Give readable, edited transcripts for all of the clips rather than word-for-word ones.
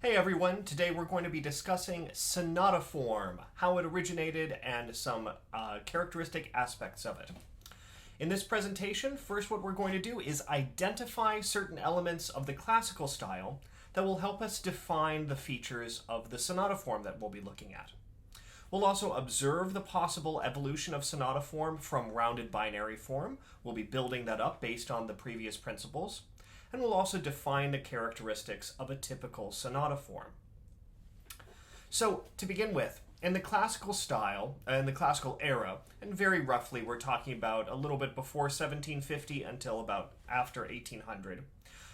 Hey everyone, today we're going to be discussing Sonata Form, how it originated, and some characteristic aspects of it. In this presentation, first what we're going to do is identify certain elements of the classical style that will help us define the features of the sonata form that we'll be looking at. We'll also observe the possible evolution of sonata form from rounded binary form. We'll be building that up based on the previous principles. And we'll also define the characteristics of a typical sonata form. So, to begin with, in the classical style, in the classical era, and very roughly we're talking about a little bit before 1750 until about after 1800,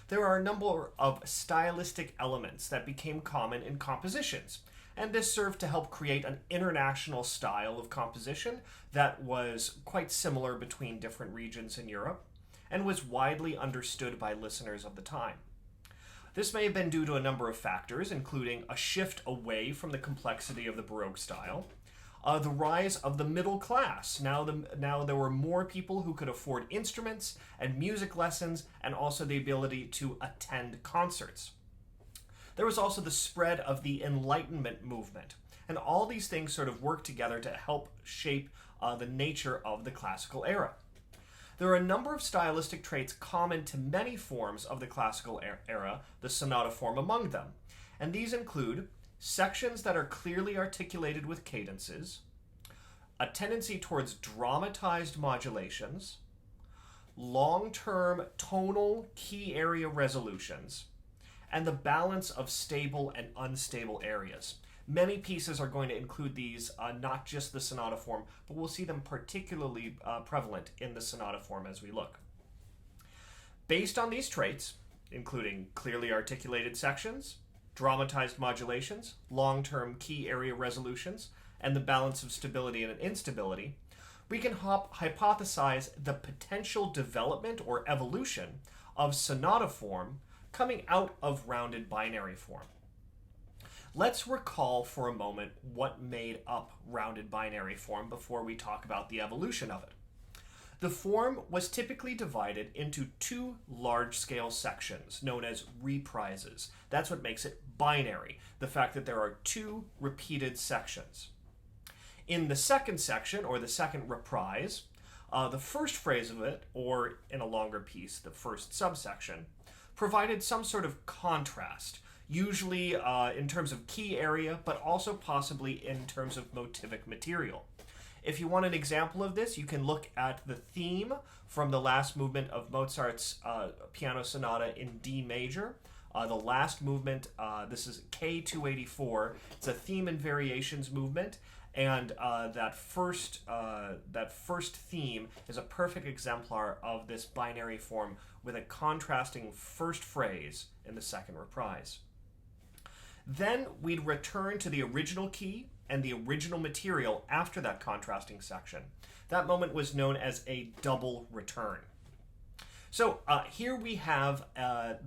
there are a number of stylistic elements that became common in compositions. And this served to help create an international style of composition that was quite similar between different regions in Europe, and was widely understood by listeners of the time. This may have been due to a number of factors, including a shift away from the complexity of the Baroque style, the rise of the middle class. Now there were more people who could afford instruments and music lessons, and also the ability to attend concerts. There was also the spread of the Enlightenment movement, and all these things sort of worked together to help shape the nature of the classical era. There are a number of stylistic traits common to many forms of the classical era, the sonata form among them. And these include sections that are clearly articulated with cadences, a tendency towards dramatized modulations, long-term tonal key area resolutions, and the balance of stable and unstable areas. Many pieces are going to include these, not just the sonata form, but we'll see them particularly prevalent in the sonata form as we look. Based on these traits, including clearly articulated sections, dramatized modulations, long-term key area resolutions, and the balance of stability and instability, we can hypothesize the potential development or evolution of sonata form coming out of rounded binary form. Let's recall for a moment what made up rounded binary form before we talk about the evolution of it. The form was typically divided into two large-scale sections known as reprises. That's what makes it binary, the fact that there are two repeated sections. In the second section, or the second reprise, the first phrase of it, or in a longer piece, the first subsection, provided some sort of contrast, usually in terms of key area, but also possibly in terms of motivic material. If you want an example of this, you can look at the theme from the last movement of Mozart's piano sonata in D major. The last movement, this is K284. It's a theme and variations movement, and that first theme is a perfect exemplar of this binary form with a contrasting first phrase in the second reprise. Then we'd return to the original key and the original material after that contrasting section. That moment was known as a double return. So here we have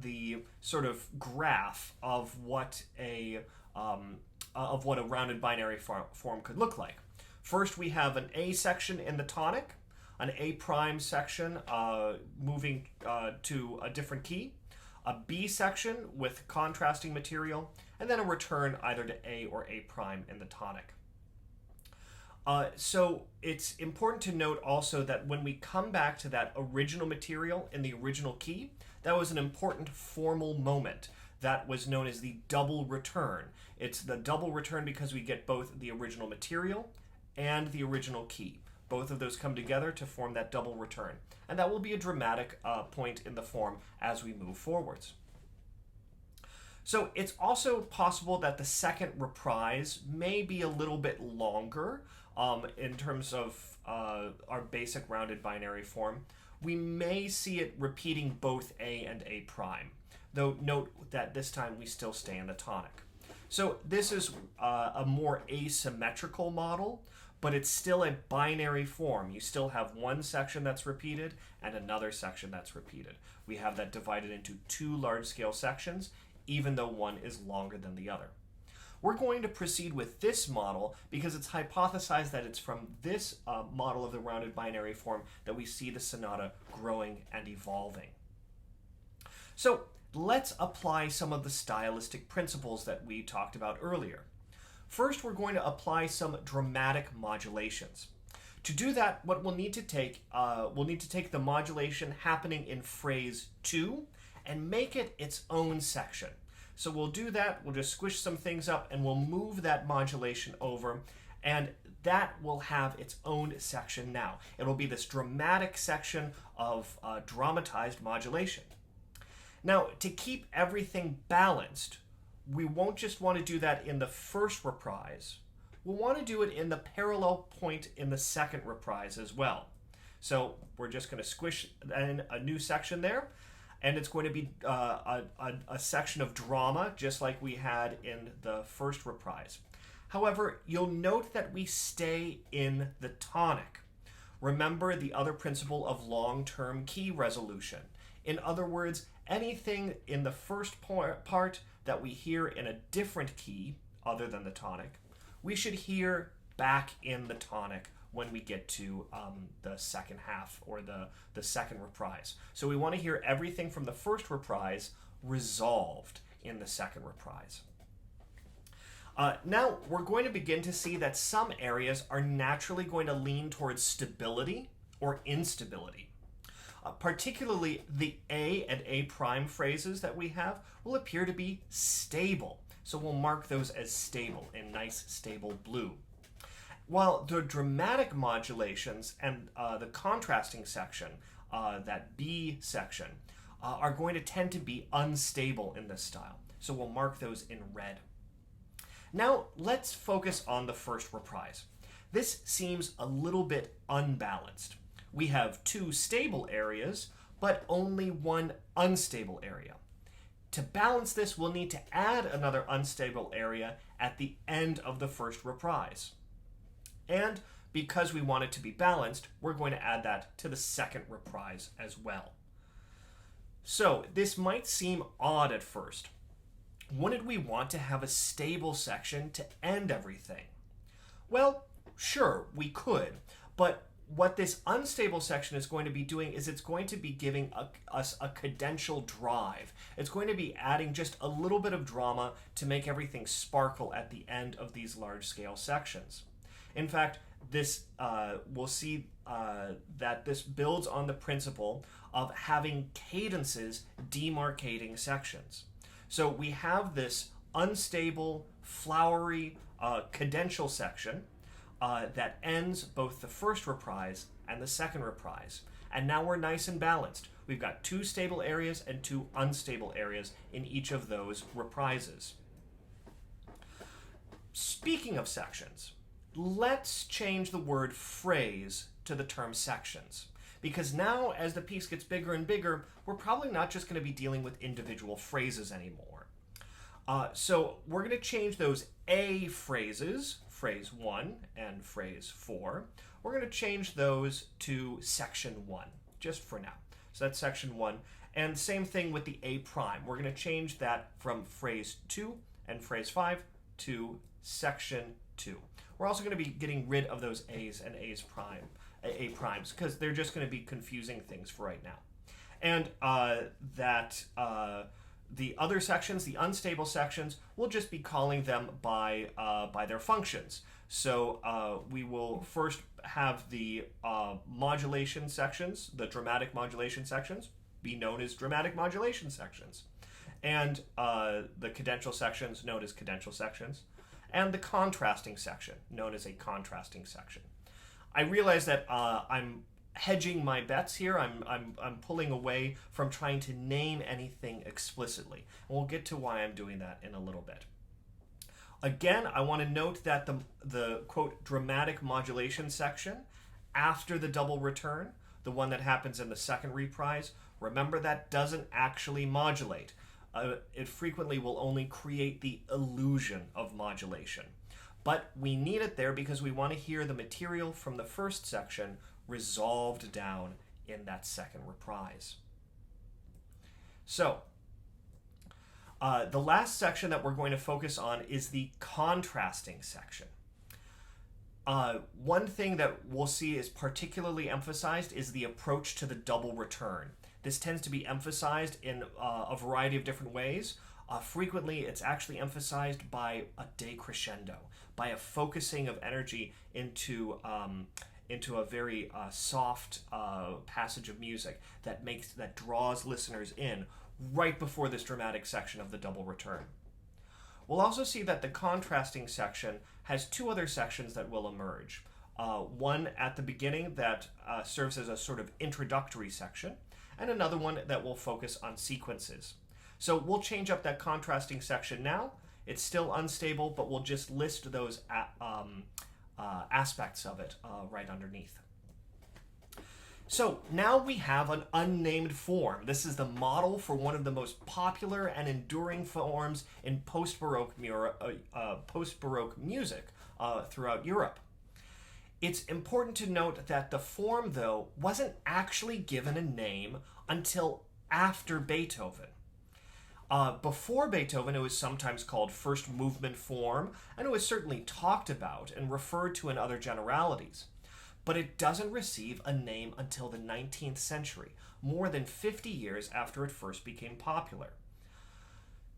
the sort of graph of what a rounded binary form could look like. First, we have an A section in the tonic, an A prime section moving to a different key, a B section with contrasting material, and then a return either to A or A prime in the tonic. So it's important to note also that when we come back to that original material in the original key, that was an important formal moment that was known as the double return. It's the double return because we get both the original material and the original key. Both of those come together to form that double return. And that will be a dramatic point in the form as we move forwards. So it's also possible that the second reprise may be a little bit longer in terms of our basic rounded binary form. We may see it repeating both A and A prime, though note that this time we still stay in the tonic. So this is a more asymmetrical model, but it's still a binary form. You still have one section that's repeated and another section that's repeated. We have that divided into two large-scale sections, even though one is longer than the other. We're going to proceed with this model because it's hypothesized that it's from this model of the rounded binary form that we see the sonata growing and evolving. So let's apply some of the stylistic principles that we talked about earlier. First, we're going to apply some dramatic modulations. To do that, what we'll need to take the modulation happening in phrase 2 and make it its own section. So we'll do that, we'll just squish some things up and we'll move that modulation over, and that will have its own section now. It'll be this dramatic section of dramatized modulation. Now, to keep everything balanced, we won't just want to do that in the first reprise. We'll want to do it in the parallel point in the second reprise as well. So we're just going to squish in a new section there, and it's going to be a section of drama, just like we had in the first reprise. However, you'll note that we stay in the tonic. Remember the other principle of long-term key resolution. In other words, anything in the first part that we hear in a different key other than the tonic, we should hear back in the tonic when we get to the second half or the second reprise. So we want to hear everything from the first reprise resolved in the second reprise. Now we're going to begin to see that some areas are naturally going to lean towards stability or instability. Particularly the A and A prime phrases that we have will appear to be stable. So we'll mark those as stable in nice stable blue. While the dramatic modulations and the contrasting section, that B section, are going to tend to be unstable in this style. So we'll mark those in red. Now let's focus on the first reprise. This seems a little bit unbalanced. We have 2 stable areas, but only 1 unstable area. To balance this, we'll need to add another unstable area at the end of the first reprise. And because we want it to be balanced, we're going to add that to the second reprise as well. So this might seem odd at first. Wouldn't we want to have a stable section to end everything? Well, sure, we could, but what this unstable section is going to be doing is it's going to be giving us a cadential drive. It's going to be adding just a little bit of drama to make everything sparkle at the end of these large-scale sections. In fact, this we'll see that this builds on the principle of having cadences demarcating sections. So we have this unstable, flowery, cadential section that ends both the first reprise and the second reprise. And now we're nice and balanced. We've got 2 stable areas and 2 unstable areas in each of those reprises. Speaking of sections, let's change the word phrase to the term sections. Because now, as the piece gets bigger and bigger, we're probably not just going to be dealing with individual phrases anymore. So we're going to change those A phrases, phrase 1 and phrase 4. We're going to change those to section 1, just for now. So that's section 1. And same thing with the A prime. We're going to change that from phrase 2 and phrase 5 to section 2. We're also going to be getting rid of those A's and A primes, because they're just going to be confusing things for right now. And the other sections, the unstable sections, we'll just be calling them by their functions. So we will first have the modulation sections, the dramatic modulation sections, be known as dramatic modulation sections. And the cadential sections known as cadential sections. And the contrasting section known as a contrasting section. I realize that I'm hedging my bets here. I'm pulling away from trying to name anything explicitly. And we'll get to why I'm doing that in a little bit. Again, I want to note that the quote dramatic modulation section after the double return, the one that happens in the second reprise, remember that doesn't actually modulate. It frequently will only create the illusion of modulation. But we need it there because we want to hear the material from the first section resolved down in that second reprise. So, the last section that we're going to focus on is the contrasting section. One thing that we'll see is particularly emphasized is the approach to the double return. This tends to be emphasized in a variety of different ways. Frequently, it's actually emphasized by a decrescendo, by a focusing of energy into a very soft passage of music that draws listeners in right before this dramatic section of the double return. We'll also see that the contrasting section has two other sections that will emerge. One at the beginning that serves as a sort of introductory section, and another one that will focus on sequences. So we'll change up that contrasting section now. It's still unstable, but we'll just list those aspects of it right underneath. So now we have an unnamed form. This is the model for one of the most popular and enduring forms in post-Baroque music throughout Europe. It's important to note that the form, though, wasn't actually given a name until after Beethoven. Before Beethoven, it was sometimes called first movement form, and it was certainly talked about and referred to in other generalities. But it doesn't receive a name until the 19th century, more than 50 years after it first became popular.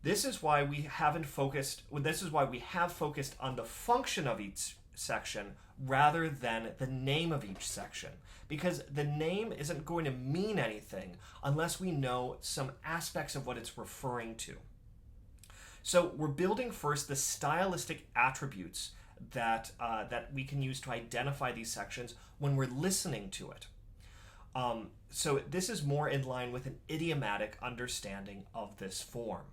This is why we have focused on the function of each section rather than the name of each section, because the name isn't going to mean anything unless we know some aspects of what it's referring to. So we're building first the stylistic attributes that we can use to identify these sections when we're listening to it. So this is more in line with an idiomatic understanding of this form.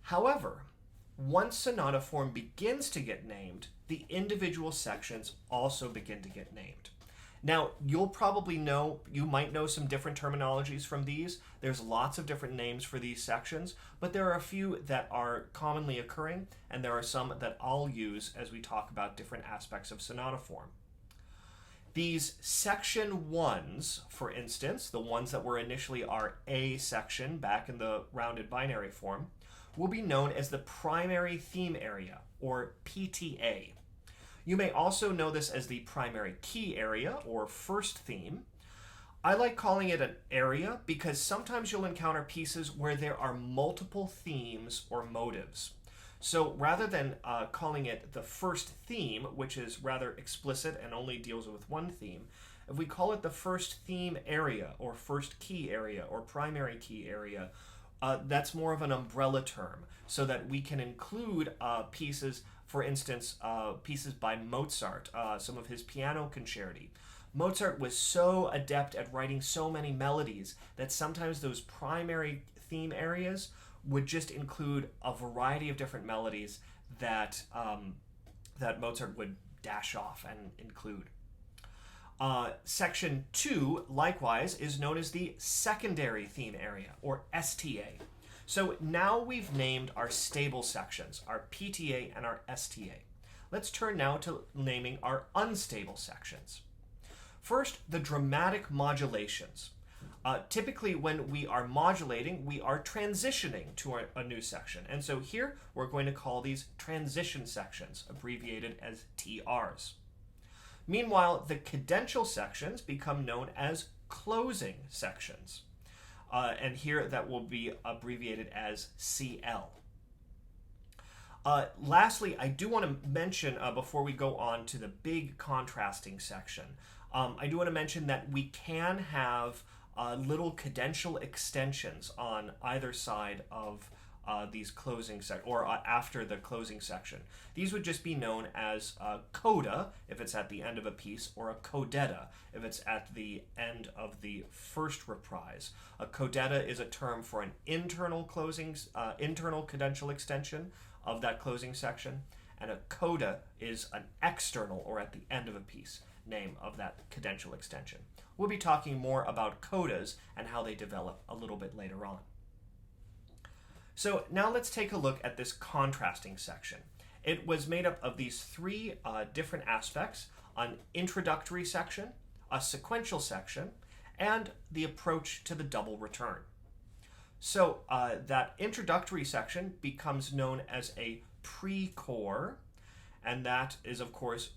However, once sonata form begins to get named, the individual sections also begin to get named. Now, you might know some different terminologies from these. There's lots of different names for these sections, but there are a few that are commonly occurring, and there are some that I'll use as we talk about different aspects of sonata form. These section ones, for instance, the ones that were initially our A section back in the rounded binary form, will be known as the primary theme area, or PTA. You may also know this as the primary key area, or first theme. I like calling it an area because sometimes you'll encounter pieces where there are multiple themes or motives. So rather than calling it the first theme, which is rather explicit and only deals with one theme, if we call it the first theme area, or first key area, or primary key area, that's more of an umbrella term, so that we can include pieces, for instance, pieces by Mozart, some of his piano concerti. Mozart was so adept at writing so many melodies that sometimes those primary theme areas would just include a variety of different melodies that Mozart would dash off and include. Section 2, likewise, is known as the secondary theme area, or STA. So now we've named our stable sections, our PTA and our STA. Let's turn now to naming our unstable sections. First, the dramatic modulations. Typically, when we are modulating, we are transitioning to a new section. And so here, we're going to call these transition sections, abbreviated as TRs. Meanwhile, the cadential sections become known as closing sections. And here that will be abbreviated as CL. Lastly, I do want to mention, before we go on to the big contrasting section, I do want to mention that we can have little cadential extensions on either side of these closing or after the closing section. These would just be known as coda if it's at the end of a piece, or a codetta if it's at the end of the first reprise. A codetta is a term for an internal cadential extension of that closing section, and a coda is an external, or at the end of a piece, name of that cadential extension. We'll be talking more about codas and how they develop a little bit later on. So now let's take a look at this contrasting section. It was made up of these three different aspects: an introductory section, a sequential section, and the approach to the double return. So that introductory section becomes known as a pre-core, and that is, of course,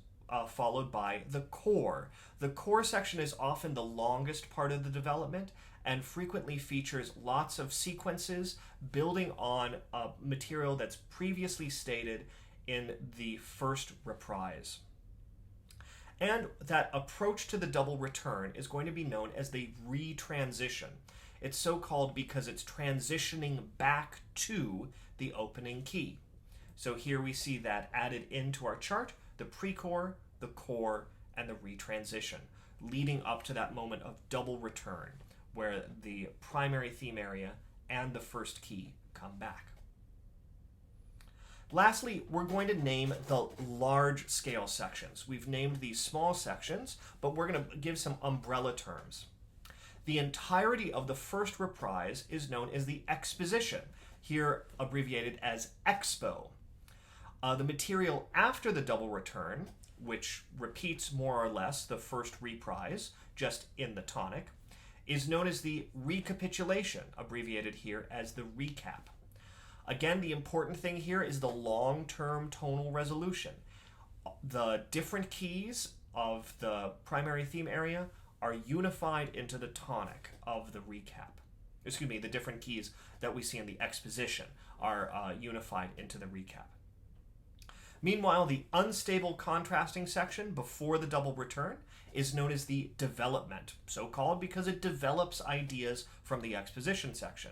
followed by the core. The core section is often the longest part of the development, and frequently features lots of sequences building on a material that's previously stated in the first reprise. And that approach to the double return is going to be known as the retransition. It's so called because it's transitioning back to the opening key. So here we see that added into our chart, the pre-core, the core, and the retransition, leading up to that moment of double return, where the primary theme area and the first key come back. Lastly, we're going to name the large scale sections. We've named these small sections, but we're going to give some umbrella terms. The entirety of the first reprise is known as the exposition, here abbreviated as expo. The material after the double return, which repeats more or less the first reprise, just in the tonic, is known as the recapitulation, abbreviated here as the recap. Again, the important thing here is the long-term tonal resolution. The different keys of the primary theme area are unified into the tonic of the recap. Excuse me, the different keys that we see in the exposition are unified into the recap. Meanwhile, the unstable contrasting section before the double return is known as the development, so called because it develops ideas from the exposition section.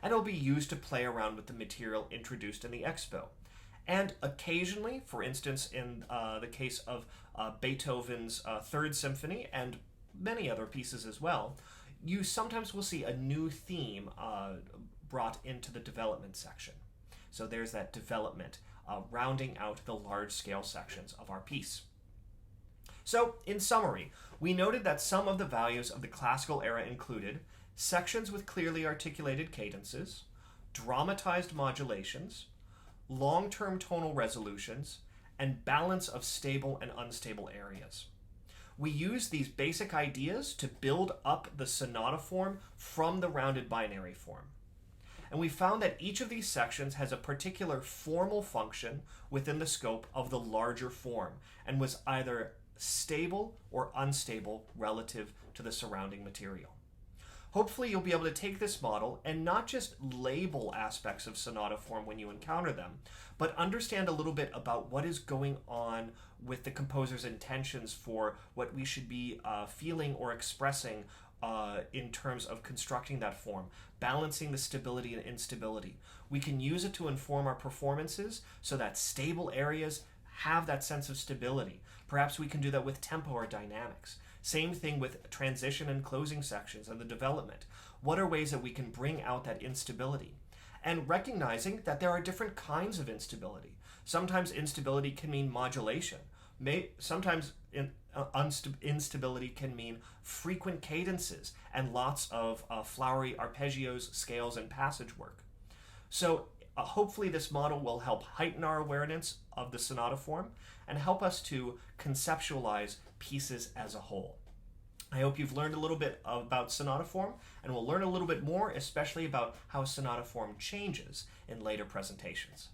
And it'll be used to play around with the material introduced in the expo. And occasionally, for instance, in the case of Beethoven's Third Symphony and many other pieces as well, you sometimes will see a new theme brought into the development section. So there's that development, rounding out the large-scale sections of our piece. So, in summary, we noted that some of the values of the classical era included sections with clearly articulated cadences, dramatized modulations, long-term tonal resolutions, and balance of stable and unstable areas. We use these basic ideas to build up the sonata form from the rounded binary form. And we found that each of these sections has a particular formal function within the scope of the larger form and was either stable or unstable relative to the surrounding material. Hopefully you'll be able to take this model and not just label aspects of sonata form when you encounter them, but understand a little bit about what is going on with the composer's intentions for what we should be feeling or expressing in terms of constructing that form, balancing the stability and instability. We can use it to inform our performances so that stable areas have that sense of stability. Perhaps we can do that with tempo or dynamics. Same thing with transition and closing sections and the development. What are ways that we can bring out that instability? And recognizing that there are different kinds of instability. Sometimes instability can mean modulation. Sometimes instability can mean frequent cadences and lots of flowery arpeggios, scales, and passage work. So hopefully this model will help heighten our awareness of the sonata form and help us to conceptualize pieces as a whole. I hope you've learned a little bit about sonata form, and we'll learn a little bit more, especially about how sonata form changes in later presentations.